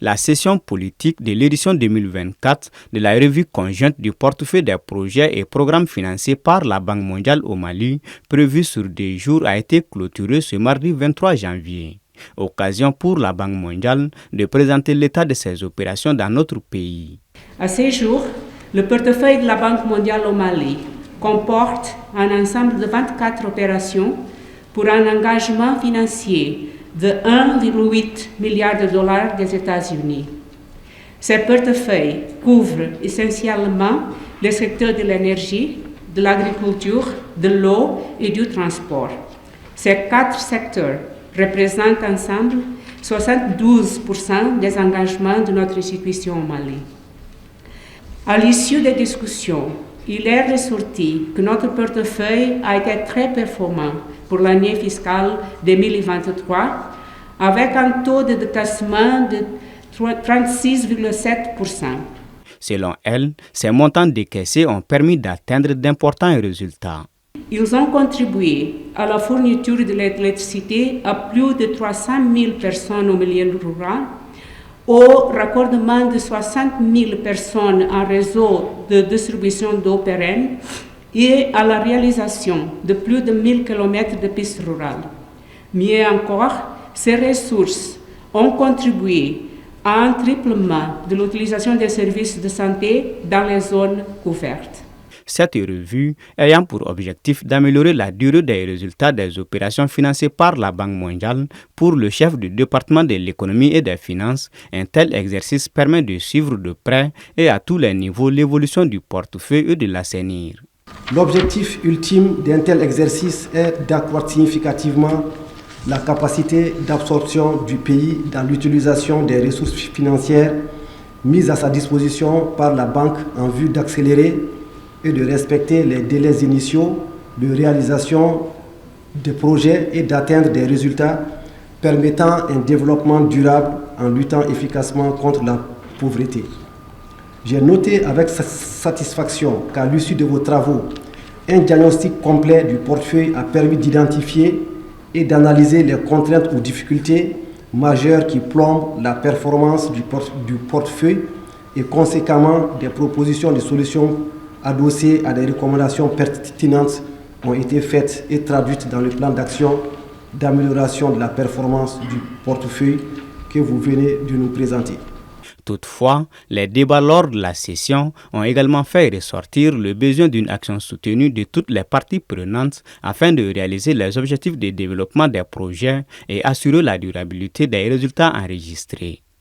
La session politique de l'édition 2024 de la revue conjointe du portefeuille des projets et programmes financés par la Banque mondiale au Mali, prévue sur 2 jours, a été clôturée ce mardi 23 janvier. Occasion pour la Banque mondiale de présenter l'état de ses opérations dans notre pays. À ce jour, le portefeuille de la Banque mondiale au Mali comporte un ensemble de 24 opérations pour un engagement financier de 1,8 milliard de dollars des États-Unis. Ces portefeuilles couvrent essentiellement les secteurs de l'énergie, de l'agriculture, de l'eau et du transport. Ces 4 secteurs représentent ensemble 72% des engagements de notre institution au Mali. À l'issue des discussions, il est ressorti que notre portefeuille a été très performant pour l'année fiscale 2023, avec un taux de décaissement de 36,7%. Selon elle, ces montants décaissés ont permis d'atteindre d'importants résultats. Ils ont contribué à la fourniture de l'électricité à plus de 300 000 personnes au milieu rural, au raccordement de 60 000 personnes en réseau de distribution d'eau pérenne et à la réalisation de plus de 1000 km de pistes rurales. Mieux encore, ces ressources ont contribué à un triplement de l'utilisation des services de santé dans les zones couvertes. Cette revue ayant pour objectif d'améliorer la durée des résultats des opérations financées par la Banque mondiale pour le chef du département de l'économie et des finances, un tel exercice permet de suivre de près et à tous les niveaux l'évolution du portefeuille et de l'assainir. L'objectif ultime d'un tel exercice est d'accroître significativement la capacité d'absorption du pays dans l'utilisation des ressources financières mises à sa disposition par la banque en vue d'accélérer et de respecter les délais initiaux de réalisation des projets et d'atteindre des résultats permettant un développement durable en luttant efficacement contre la pauvreté. J'ai noté avec satisfaction qu'à l'issue de vos travaux, un diagnostic complet du portefeuille a permis d'identifier et d'analyser les contraintes ou difficultés majeures qui plombent la performance du portefeuille et conséquemment des propositions de solutions adossées à des recommandations pertinentes ont été faites et traduites dans le plan d'action d'amélioration de la performance du portefeuille que vous venez de nous présenter. Toutefois, les débats lors de la session ont également fait ressortir le besoin d'une action soutenue de toutes les parties prenantes afin de réaliser les objectifs de développement des projets et assurer la durabilité des résultats enregistrés.